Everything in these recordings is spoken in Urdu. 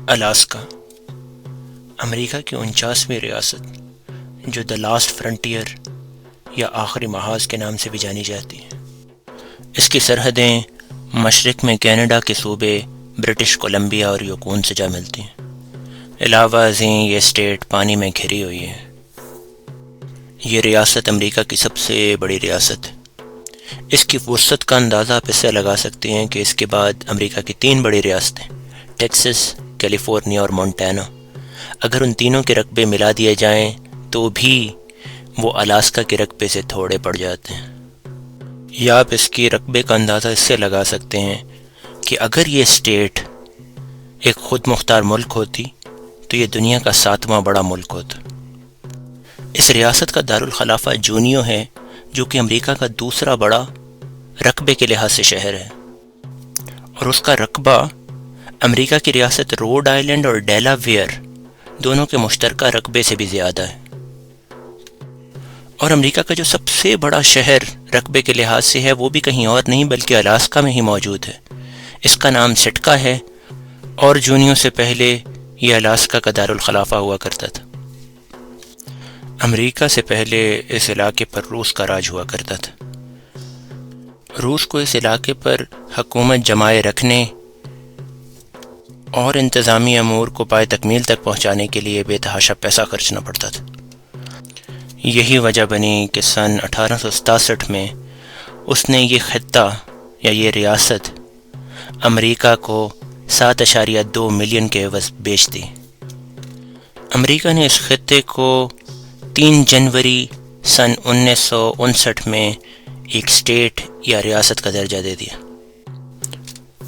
الاسکا امریکہ کی 49ویں ریاست جو دا لاسٹ فرنٹیئر یا آخری محاذ کے نام سے بھی جانی جاتی ہے۔ اس کی سرحدیں مشرق میں کینیڈا کے صوبے برٹش کولمبیا اور یوکون سے جا ملتی ہیں۔ علاوہ ازیں یہ اسٹیٹ پانی میں گھری ہوئی ہے۔ یہ ریاست امریکہ کی سب سے بڑی ریاست ہے۔ اس کی وسعت کا اندازہ آپ اس سے لگا سکتے ہیں کہ اس کے بعد امریکہ کی 3 بڑی ریاستیں ٹیکساس، کیلیفورنیا اور مونٹانا، اگر ان تینوں کے رقبے ملا دیے جائیں تو بھی وہ الاسکا کے رقبے سے تھوڑے پڑ جاتے ہیں۔ یا آپ اس کی رقبے کا اندازہ اس سے لگا سکتے ہیں کہ اگر یہ اسٹیٹ ایک خود مختار ملک ہوتی تو یہ دنیا کا 7واں بڑا ملک ہوتا۔ اس ریاست کا دارالخلافہ جونیو ہے جو کہ امریکہ کا دوسرا بڑا رقبے کے لحاظ سے شہر ہے، اور اس کا رقبہ امریکہ کی ریاست روڈ آئلینڈ اور ڈیلاویئر دونوں کے مشترکہ رقبے سے بھی زیادہ ہے۔ اور امریکہ کا جو سب سے بڑا شہر رقبے کے لحاظ سے ہے وہ بھی کہیں اور نہیں بلکہ الاسکا میں ہی موجود ہے۔ اس کا نام سٹکا ہے، اور جونیو سے پہلے یہ الاسکا کا دارالخلافہ ہوا کرتا تھا۔ امریکہ سے پہلے اس علاقے پر روس کا راج ہوا کرتا تھا۔ روس کو اس علاقے پر حکومت جمائے رکھنے اور انتظامی امور کو پائے تکمیل تک پہنچانے کے لیے بے تحاشا پیسہ خرچنا پڑتا تھا۔ یہی وجہ بنی کہ سن 1867 میں اس نے یہ خطہ یا یہ ریاست امریکہ کو 7.2 ملین کے عوض بیچ دی۔ امریکہ نے اس خطے کو 3 جنوری سن 1959 میں ایک اسٹیٹ یا ریاست کا درجہ دے دیا۔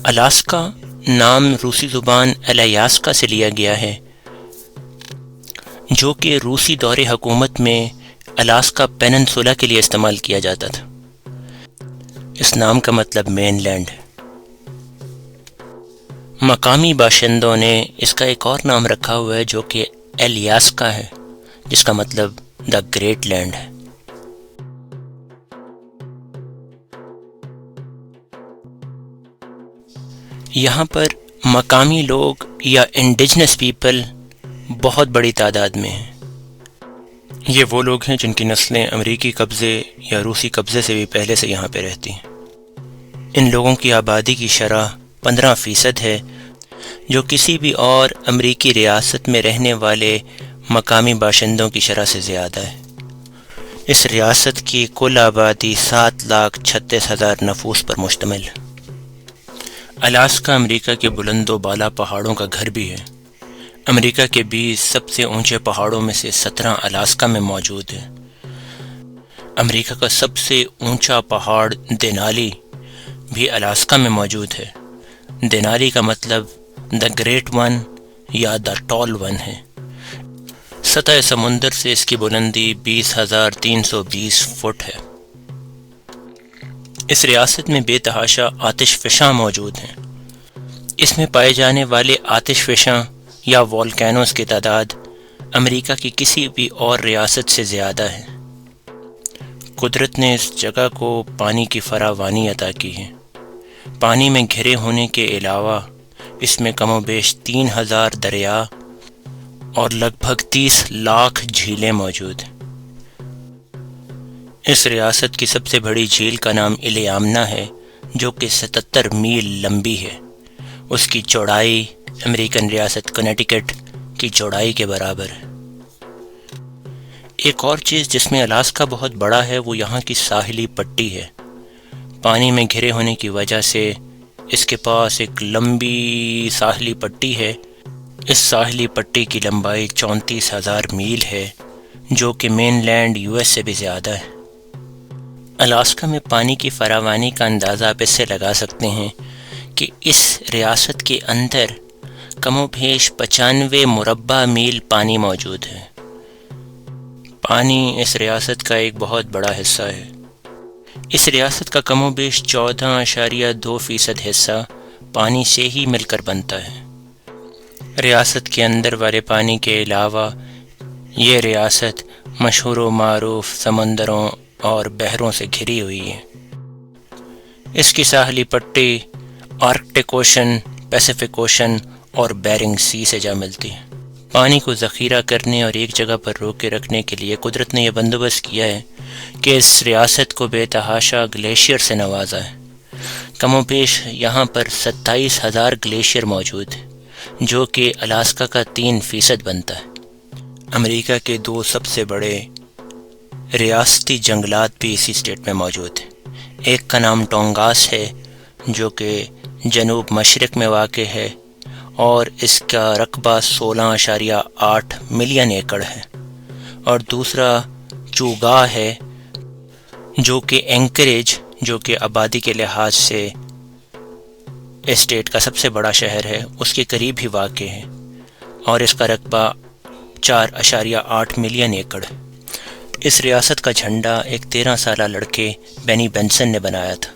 الاسکا نام روسی زبان الیاسکا سے لیا گیا ہے، جو کہ روسی دور حکومت میں الاسکا پیننسولا کے لیے استعمال کیا جاتا تھا۔ اس نام کا مطلب مین لینڈ ہے۔ مقامی باشندوں نے اس کا ایک اور نام رکھا ہوا ہے جو کہ الیاسکا ہے، جس کا مطلب دا گریٹ لینڈ ہے۔ یہاں پر مقامی لوگ یا انڈیجنس پیپل بہت بڑی تعداد میں ہیں۔ یہ وہ لوگ ہیں جن کی نسلیں امریکی قبضے یا روسی قبضے سے بھی پہلے سے یہاں پہ رہتی ہیں۔ ان لوگوں کی آبادی کی شرح 15% ہے، جو کسی بھی اور امریکی ریاست میں رہنے والے مقامی باشندوں کی شرح سے زیادہ ہے۔ اس ریاست کی کل آبادی 7,36,000 نفوس پر مشتمل ہے۔ الاسکا امریکہ کے بلند و بالا پہاڑوں کا گھر بھی ہے۔ امریکہ کے 20 سب سے اونچے پہاڑوں میں سے 17 الاسکا میں موجود ہیں۔ امریکہ کا سب سے اونچا پہاڑ دینالی بھی الاسکا میں موجود ہے۔ دینالی کا مطلب دا گریٹ ون یا دا ٹال ون ہے۔ سطح سمندر سے اس کی بلندی 20,320 فٹ ہے۔ اس ریاست میں بے تحاشا آتش فشاں موجود ہیں۔ اس میں پائے جانے والے آتش فشاں یا والکینوز کی تعداد امریکہ کی کسی بھی اور ریاست سے زیادہ ہے۔ قدرت نے اس جگہ کو پانی کی فراوانی عطا کی ہے۔ پانی میں گھرے ہونے کے علاوہ اس میں کم و بیش 3,000 دریا اور لگ بھگ 30 لاکھ جھیلیں موجود ہیں۔ اس ریاست کی سب سے بڑی جھیل کا نام الیامنا ہے، جو کہ 77 میل لمبی ہے۔ اس کی چوڑائی امریکن ریاست کنیٹیکٹ کی چوڑائی کے برابر ہے۔ ایک اور چیز جس میں الاسکا بہت بڑا ہے وہ یہاں کی ساحلی پٹی ہے۔ پانی میں گھرے ہونے کی وجہ سے اس کے پاس ایک لمبی ساحلی پٹی ہے۔ اس ساحلی پٹی کی لمبائی 34,000 میل ہے، جو کہ مین لینڈ US سے بھی زیادہ ہے۔ الاسکا میں پانی کی فراوانی کا اندازہ آپ اس سے لگا سکتے ہیں کہ اس ریاست کے اندر کم و بیش 95 مربع میل پانی موجود ہے۔ پانی اس ریاست کا ایک بہت بڑا حصہ ہے۔ اس ریاست کا کم و بیش 14.2% حصہ پانی سے ہی مل کر بنتا ہے۔ ریاست کے اندر والے پانی کے علاوہ یہ ریاست مشہور و معروف سمندروں اور بحروں سے گھری ہوئی ہے۔ اس کی ساحلی پٹی آرکٹک اوشن، پیسیفک اوشن اور بیرنگ سی سے جا ملتی ہے۔ پانی کو ذخیرہ کرنے اور ایک جگہ پر روک کے رکھنے کے لیے قدرت نے یہ بندوبست کیا ہے کہ اس ریاست کو بے تحاشا گلیشیئر سے نوازا ہے۔ کم و بیش یہاں پر 27,000 گلیشیئر موجود ہیں، جو کہ الاسکا کا 3% بنتا ہے۔ امریکہ کے 2 سب سے بڑے ریاستی جنگلات بھی اسی اسٹیٹ میں موجود ہیں۔ ایک کا نام ٹونگاس ہے، جو کہ جنوب مشرق میں واقع ہے اور اس کا رقبہ 16.8 ملین ایکڑ ہے، اور دوسرا چوگا ہے جو کہ اینکریج، جو کہ آبادی کے لحاظ سے اسٹیٹ کا سب سے بڑا شہر ہے، اس کے قریب ہی واقع ہے، اور اس کا رقبہ 4.8 ملین ایکڑ ہے۔ اس ریاست کا جھنڈا ایک 13 سالہ لڑکے بینی بینسن نے بنایا تھا۔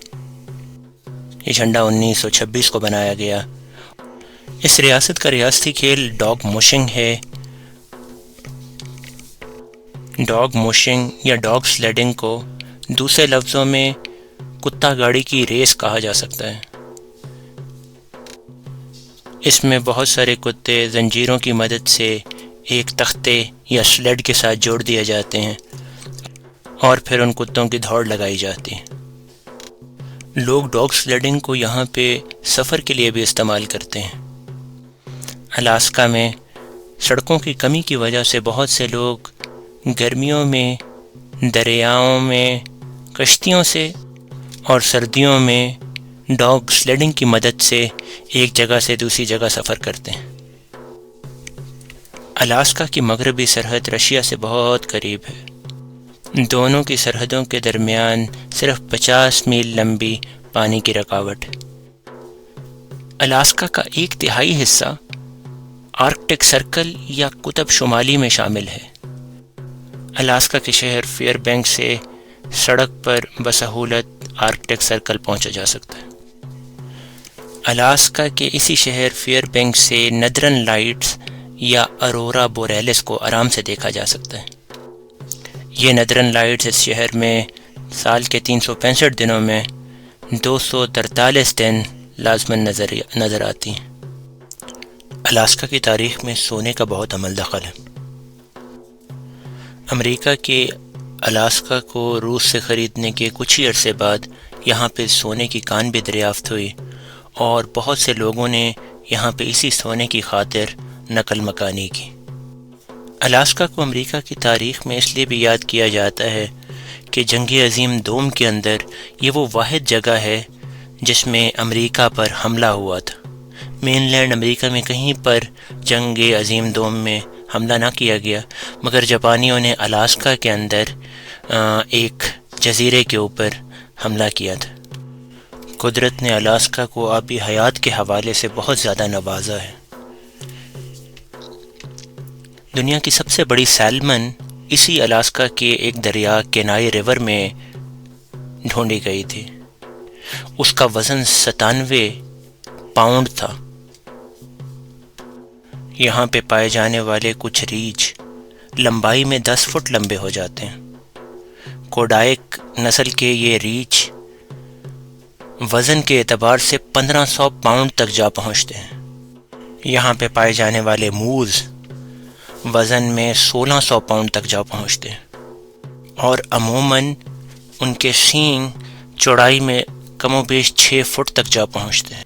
یہ جھنڈا 1926 کو بنایا گیا۔ اس ریاست کا ریاستی کھیل ڈاگ موشنگ ہے۔ ڈاگ موشنگ یا ڈاگ سلیڈنگ کو دوسرے لفظوں میں کتا گاڑی کی ریس کہا جا سکتا ہے۔ اس میں بہت سارے کتے زنجیروں کی مدد سے ایک تختے یا سلیڈ کے ساتھ جوڑ دیے جاتے ہیں اور پھر ان کتوں کی دوڑ لگائی جاتی ہے۔ لوگ ڈاگ سلیڈنگ کو یہاں پہ سفر کے لیے بھی استعمال کرتے ہیں۔ الاسکا میں سڑکوں کی کمی کی وجہ سے بہت سے لوگ گرمیوں میں دریاؤں میں کشتیوں سے اور سردیوں میں ڈاگ سلیڈنگ کی مدد سے ایک جگہ سے دوسری جگہ سفر کرتے ہیں۔ الاسکا کی مغربی سرحد رشیا سے بہت قریب ہے۔ دونوں کی سرحدوں کے درمیان صرف 50 میل لمبی پانی کی رکاوٹ ہے۔ الاسکا کا 1/3 حصہ آرکٹک سرکل یا قطب شمالی میں شامل ہے۔ الاسکا کے شہر فیئر بینکس سے سڑک پر بسہولت آرکٹک سرکل پہنچا جا سکتا ہے۔ الاسکا کے اسی شہر فیئر بینکس سے ندرن لائٹس یا اورورا بوریلس کو آرام سے دیکھا جا سکتا ہے۔ یہ ندرن لائٹس اس شہر میں سال کے 365 دنوں میں 243 دن لازماً نظر آتی ہیں۔ الاسکا کی تاریخ میں سونے کا بہت عمل دخل ہے۔ امریکہ کے الاسکا کو روس سے خریدنے کے کچھ ہی عرصے بعد یہاں پہ سونے کی کان بھی دریافت ہوئی، اور بہت سے لوگوں نے یہاں پہ اسی سونے کی خاطر نقل مکانی کی۔ الاسکا کو امریکہ کی تاریخ میں اس لیے بھی یاد کیا جاتا ہے کہ جنگ عظیم دوم کے اندر یہ وہ واحد جگہ ہے جس میں امریکہ پر حملہ ہوا تھا۔ مین لینڈ امریکہ میں کہیں پر جنگ عظیم دوم میں حملہ نہ کیا گیا، مگر جاپانیوں نے الاسکا کے اندر ایک جزیرے کے اوپر حملہ کیا تھا۔ قدرت نے الاسکا کو آبی حیات کے حوالے سے بہت زیادہ نوازا ہے۔ دنیا کی سب سے بڑی سیلمن اسی الاسکا کے ایک دریا کینائی ریور میں ڈھونڈی گئی تھی۔ اس کا وزن 97 پاؤنڈ تھا۔ یہاں پہ پائے جانے والے کچھ ریچھ لمبائی میں 10 فٹ لمبے ہو جاتے ہیں۔ کوڈائک نسل کے یہ ریچھ وزن کے اعتبار سے 1500 پاؤنڈ تک جا پہنچتے ہیں۔ یہاں پہ پائے جانے والے موز وزن میں 1600 پاؤنڈ تک جا پہنچتے ہیں، اور عموماً ان کے سینگ چوڑائی میں کم و بیش 6 فٹ تک جا پہنچتے ہیں۔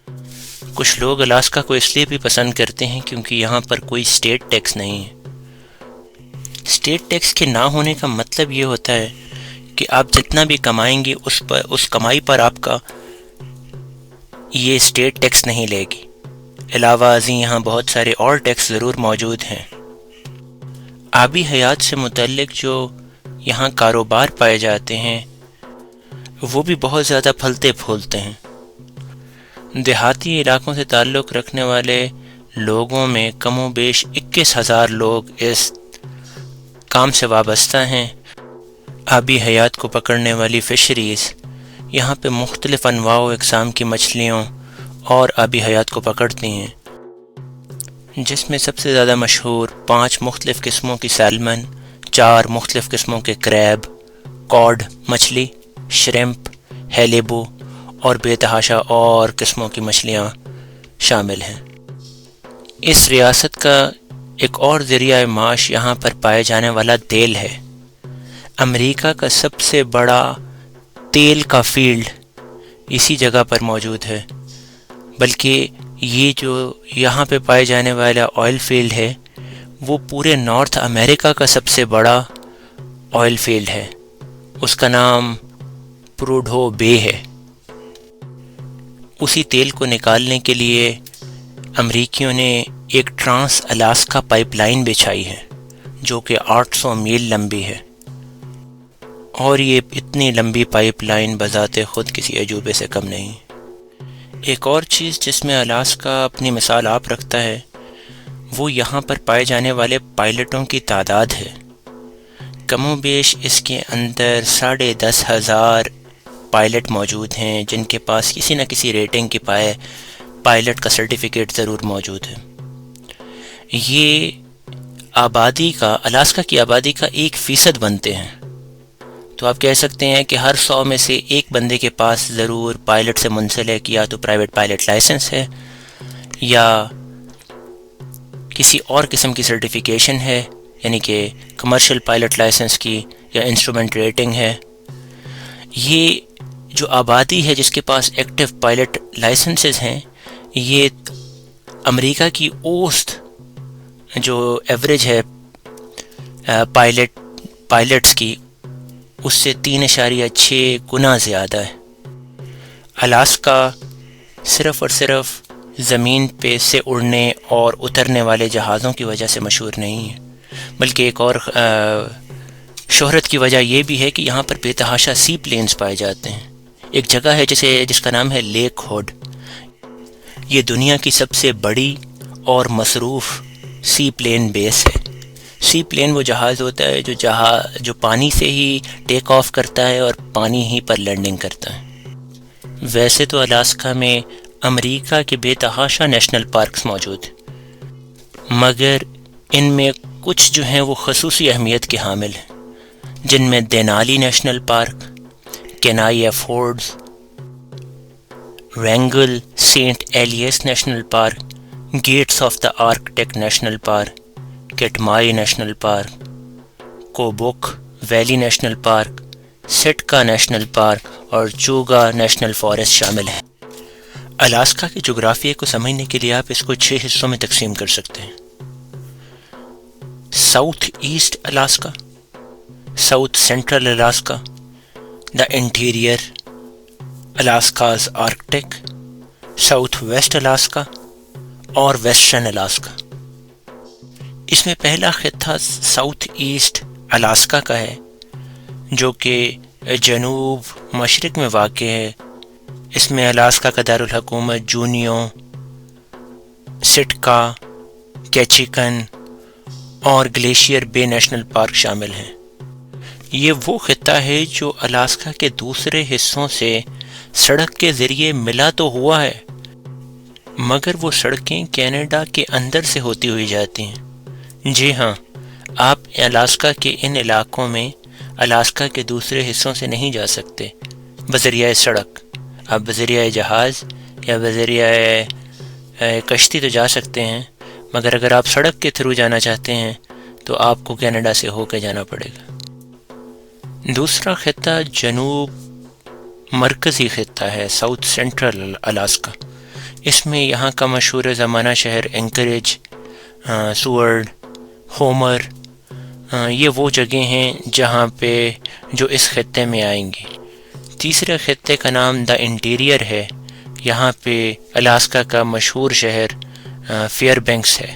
کچھ لوگ الاسکا کو اس لیے بھی پسند کرتے ہیں کیونکہ یہاں پر کوئی اسٹیٹ ٹیکس نہیں ہے۔ اسٹیٹ ٹیکس کے نہ ہونے کا مطلب یہ ہوتا ہے کہ آپ جتنا بھی کمائیں گے اس کمائی پر آپ کا یہ اسٹیٹ ٹیکس نہیں لے گی۔ علاوہ ازیں یہاں بہت سارے اور ٹیکس ضرور موجود ہیں۔ آبی حیات سے متعلق جو یہاں کاروبار پائے جاتے ہیں وہ بھی بہت زیادہ پھلتے پھولتے ہیں۔ دیہاتی علاقوں سے تعلق رکھنے والے لوگوں میں کم و بیش 21,000 لوگ اس کام سے وابستہ ہیں۔ آبی حیات کو پکڑنے والی فشریز یہاں پہ مختلف انواع و اقسام کی مچھلیوں اور آبی حیات کو پکڑتی ہیں، جس میں سب سے زیادہ مشہور 5 مختلف قسموں کی سیلمن، 4 مختلف قسموں کے کریب، کاڈ مچھلی، شرمپ، ہیلیبو اور بے تحاشا اور قسموں کی مچھلیاں شامل ہیں۔ اس ریاست کا ایک اور ذریعہ معاش یہاں پر پائے جانے والا تیل ہے۔ امریکہ کا سب سے بڑا تیل کا فیلڈ اسی جگہ پر موجود ہے، بلکہ یہ جو یہاں پہ پائے جانے والا آئل فیلڈ ہے وہ پورے نارتھ امریکہ کا سب سے بڑا آئل فیلڈ ہے۔ اس کا نام پروڈو بے ہے۔ اسی تیل کو نکالنے کے لیے امریکیوں نے ایک ٹرانس الاسکا پائپ لائن بچھائی ہے جو کہ 800 میل لمبی ہے، اور یہ اتنی لمبی پائپ لائن بذات خود کسی عجوبے سے کم نہیں۔ ایک اور چیز جس میں الاسکا اپنی مثال آپ رکھتا ہے وہ یہاں پر پائے جانے والے پائلٹوں کی تعداد ہے۔ کم و بیش اس کے اندر 10,500 پائلٹ موجود ہیں جن کے پاس کسی نہ کسی ریٹنگ کی پائلٹ کا سرٹیفکیٹ ضرور موجود ہے۔ یہ الاسکا کی آبادی کا 1% بنتے ہیں، تو آپ کہہ سکتے ہیں کہ ہر 100 میں سے ایک بندے کے پاس ضرور پائلٹ سے منسلک یا تو پرائیویٹ پائلٹ لائسنس ہے یا کسی اور قسم کی سرٹیفیکیشن ہے، یعنی کہ کمرشل پائلٹ لائسنس کی یا انسٹرومنٹ ریٹنگ ہے۔ یہ جو آبادی ہے جس کے پاس ایکٹیو پائلٹ لائسنسز ہیں، یہ امریکہ کی اوسط جو ایوریج ہے پائلٹس کی، اس سے 3.6 گنا زیادہ ہے۔ الاسکا صرف اور صرف زمین پہ سے اڑنے اور اترنے والے جہازوں کی وجہ سے مشہور نہیں ہے، بلکہ ایک اور شہرت کی وجہ یہ بھی ہے کہ یہاں پر بے تحاشا سی پلینز پائے جاتے ہیں۔ ایک جگہ ہے جس کا نام ہے لیک ہوڈ۔ یہ دنیا کی سب سے بڑی اور مصروف سی پلین بیس ہے۔ سی پلین وہ جہاز ہوتا ہے جو پانی سے ہی ٹیک آف کرتا ہے اور پانی ہی پر لینڈنگ کرتا ہے۔ ویسے تو الاسکا میں امریکہ کے بے تحاشا نیشنل پارکس موجود ہیں، مگر ان میں کچھ جو ہیں وہ خصوصی اہمیت کے حامل ہیں، جن میں Denali national park, Kenai Fjords, Wrangell Saint Elias national park, Gates of the Arctic national park, Katmai national park, Kobuk valley national park, Sitka national park اور چوگا نیشنل فارسٹ شامل ہیں۔ الاسکا کے جغرافیے کو سمجھنے کے لیے آپ اس کو 6 حصوں میں تقسیم کر سکتے ہیں۔ South east Alaska, south central Alaska, the interior Alaska's Arctic, south west Alaska اور ویسٹرن الاسکا۔ اس میں پہلا خطہ ساؤتھ ایسٹ الاسکا کا ہے جو کہ جنوب مشرق میں واقع ہے۔ اس میں الاسکا کا دارالحکومت جونیو، سٹکا، کیچیکن اور گلیشیئر بے نیشنل پارک شامل ہیں۔ یہ وہ خطہ ہے جو الاسکا کے دوسرے حصوں سے سڑک کے ذریعے ملا تو ہوا ہے، مگر وہ سڑکیں کینیڈا کے اندر سے ہوتی ہوئی جاتی ہیں۔ جی ہاں، آپ الاسکا کے ان علاقوں میں الاسکا کے دوسرے حصوں سے نہیں جا سکتے بذریعہ سڑک۔ آپ بذریعہ جہاز یا بذریعہ کشتی تو جا سکتے ہیں، مگر اگر آپ سڑک کے تھرو جانا چاہتے ہیں تو آپ کو کینیڈا سے ہو کے جانا پڑے گا۔ دوسرا خطہ جنوب مرکزی خطہ ہے، ساؤتھ سینٹرل الاسکا۔ اس میں یہاں کا مشہور زمانہ شہر اینکریج، سورڈ، ہومر، یہ وہ جگہیں ہیں جہاں پہ جو اس خطے میں آئیں گی۔ تیسرے خطے کا نام دا انٹیریئر ہے۔ یہاں پہ الاسکا کا مشہور شہر فیئر بینکس ہے۔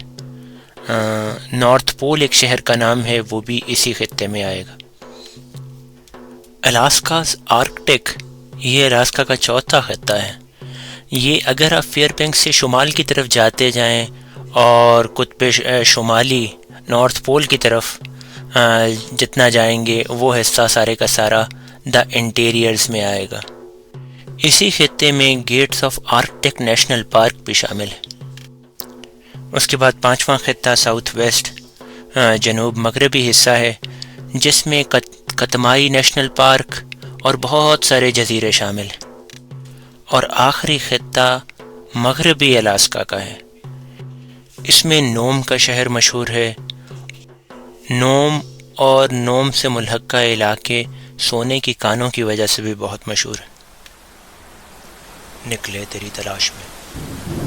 نارتھ پول ایک شہر کا نام ہے، وہ بھی اسی خطے میں آئے گا۔ الاسکاز آرکٹک، یہ الاسکا کا چوتھا خطہ ہے۔ یہ اگر آپ فیئر بینکس سے شمال کی طرف جاتے جائیں اور قطب شمالی نارتھ پول کی طرف جتنا جائیں گے، وہ حصہ سارے کا سارا دا انٹیریئرز میں آئے گا۔ اسی خطے میں Gates of Arctic national Park بھی شامل ہے۔ اس کے بعد پانچواں خطہ ساؤتھ ویسٹ، جنوب مغربی حصہ ہے، جس میں کتمائی نیشنل پارک اور بہت سارے جزیرے شامل ہیں۔ اور آخری خطہ مغربی الاسکا کا ہے۔ اس میں نوم کا شہر مشہور ہے۔ نوم اور نوم سے ملحقہ علاقے سونے کی کانوں کی وجہ سے بھی بہت مشہور ہیں۔ نکلے تیری تلاش میں۔